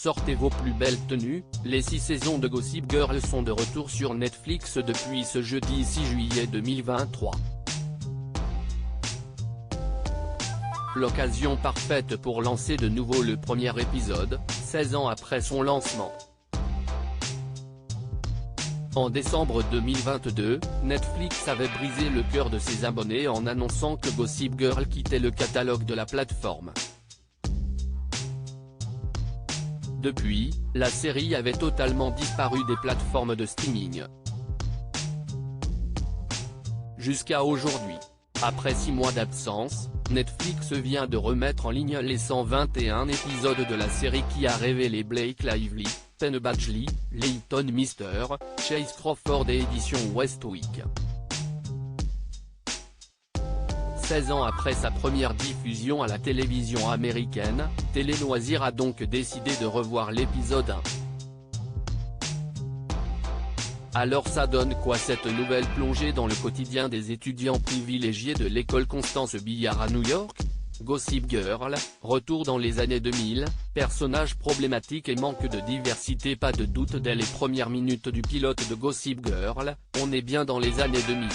Sortez vos plus belles tenues, les 6 saisons de Gossip Girl sont de retour sur Netflix depuis ce jeudi 6 juillet 2023. L'occasion parfaite pour lancer de nouveau le premier épisode, 16 ans après son lancement. En décembre 2022, Netflix avait brisé le cœur de ses abonnés en annonçant que Gossip Girl quittait le catalogue de la plateforme. Depuis, la série avait totalement disparu des plateformes de streaming. Jusqu'à aujourd'hui. Après 6 mois d'absence, Netflix vient de remettre en ligne les 121 épisodes de la série qui a révélé Blake Lively, Penn Badgley, Leighton Meester, Chase Crawford et Éditions Westwick. 16 ans après sa première diffusion à la télévision américaine, Télé Loisirs a donc décidé de revoir l'épisode 1. Alors ça donne quoi cette nouvelle plongée dans le quotidien des étudiants privilégiés de l'école Constance Billard à New York? Gossip Girl, retour dans les années 2000, personnages problématiques et manque de diversité. Pas de doute dès les premières minutes du pilote de Gossip Girl, on est bien dans les années 2000.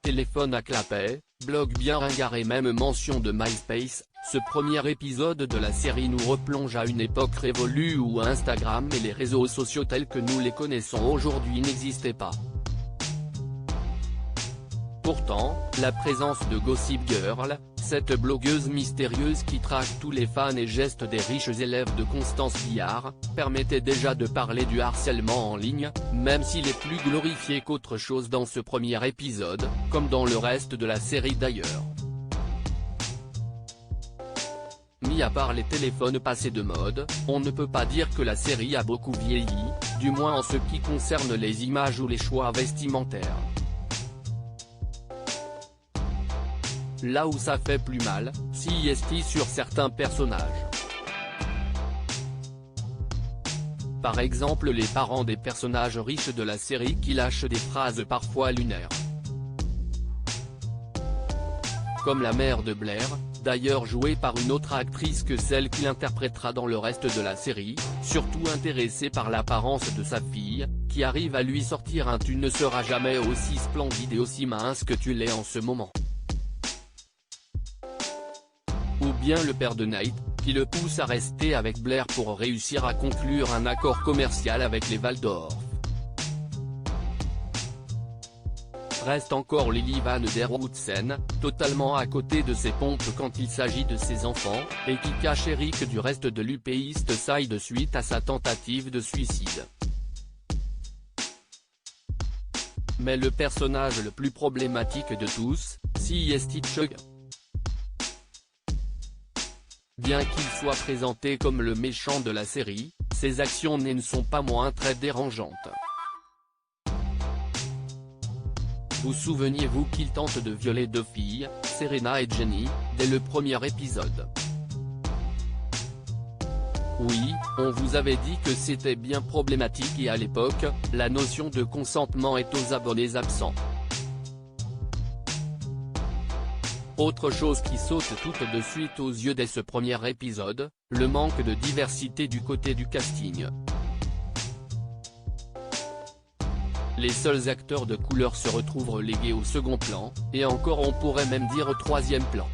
Téléphone à clapet, blog bien ringard et même mention de MySpace, ce premier épisode de la série nous replonge à une époque révolue où Instagram et les réseaux sociaux tels que nous les connaissons aujourd'hui n'existaient pas. Pourtant, la présence de Gossip Girl, cette blogueuse mystérieuse qui traque tous les fans et gestes des riches élèves de Constance Billard, permettait déjà de parler du harcèlement en ligne, même s'il est plus glorifié qu'autre chose dans ce premier épisode, comme dans le reste de la série d'ailleurs. Mis à part les téléphones passés de mode, on ne peut pas dire que la série a beaucoup vieilli, du moins en ce qui concerne les images ou les choix vestimentaires. Là où ça fait plus mal, c'est sur certains personnages. Par exemple les parents des personnages riches de la série qui lâchent des phrases parfois lunaires. Comme la mère de Blair, d'ailleurs jouée par une autre actrice que celle qui l'interprétera dans le reste de la série, surtout intéressée par l'apparence de sa fille, qui arrive à lui sortir un « tu ne seras jamais aussi splendide et aussi mince que tu l'es en ce moment ». Ou bien le père de Nate, qui le pousse à rester avec Blair pour réussir à conclure un accord commercial avec les Waldorf. Reste encore Lily Van der Woodsen, totalement à côté de ses pompes quand il s'agit de ses enfants, et qui cache Eric du reste de l'Upper East Side suite à sa tentative de suicide. Mais le personnage le plus problématique de tous, c'est Chuck. Bien qu'il soit présenté comme le méchant de la série, ses actions ne sont pas moins très dérangeantes. Vous souvenez-vous qu'il tente de violer 2 filles, Serena et Jenny, dès le premier épisode? Oui, on vous avait dit que c'était bien problématique et à l'époque, la notion de consentement est aux abonnés absents. Autre chose qui saute tout de suite aux yeux dès ce premier épisode, le manque de diversité du côté du casting. Les seuls acteurs de couleur se retrouvent relégués au second plan, et encore on pourrait même dire au troisième plan.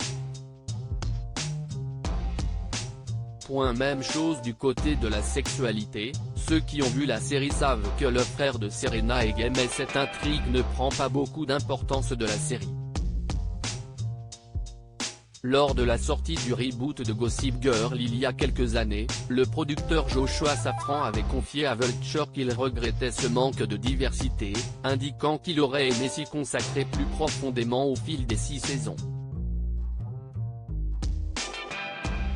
Même chose du côté de la sexualité, ceux qui ont vu la série savent que le frère de Serena est gay mais cette intrigue ne prend pas beaucoup d'importance de la série. Lors de la sortie du reboot de Gossip Girl il y a quelques années, le producteur Joshua Safran avait confié à Vulture qu'il regrettait ce manque de diversité, indiquant qu'il aurait aimé s'y consacrer plus profondément au fil des 6 saisons.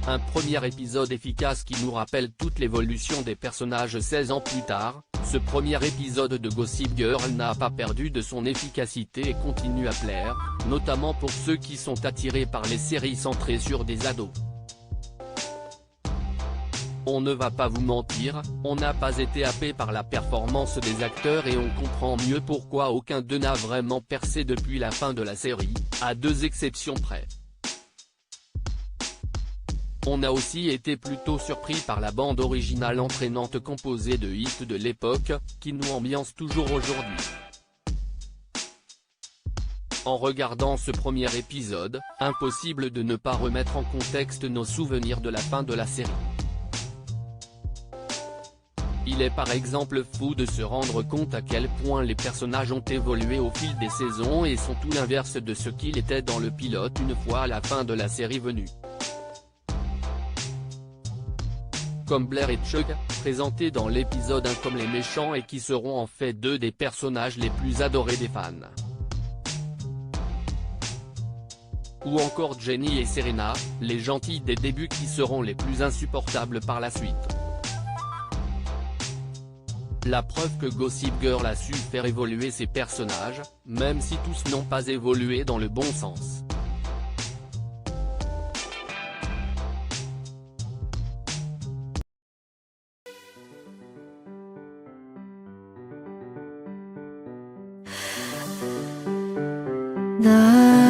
Un premier épisode efficace qui nous rappelle toute l'évolution des personnages 16 ans plus tard, ce premier épisode de Gossip Girl n'a pas perdu de son efficacité et continue à plaire, notamment pour ceux qui sont attirés par les séries centrées sur des ados. On ne va pas vous mentir, on n'a pas été happé par la performance des acteurs et on comprend mieux pourquoi aucun d'eux n'a vraiment percé depuis la fin de la série, à 2 exceptions près. On a aussi été plutôt surpris par la bande originale entraînante composée de hits de l'époque, qui nous ambiance toujours aujourd'hui. En regardant ce premier épisode, impossible de ne pas remettre en contexte nos souvenirs de la fin de la série. Il est par exemple fou de se rendre compte à quel point les personnages ont évolué au fil des saisons et sont tout l'inverse de ce qu'il était dans le pilote une fois la fin de la série venue. Comme Blair et Chuck, présentés dans l'épisode 1 comme les méchants et qui seront en fait deux des personnages les plus adorés des fans. Ou encore Jenny et Serena, les gentils des débuts qui seront les plus insupportables par la suite. La preuve que Gossip Girl a su faire évoluer ses personnages, même si tous n'ont pas évolué dans le bon sens. 나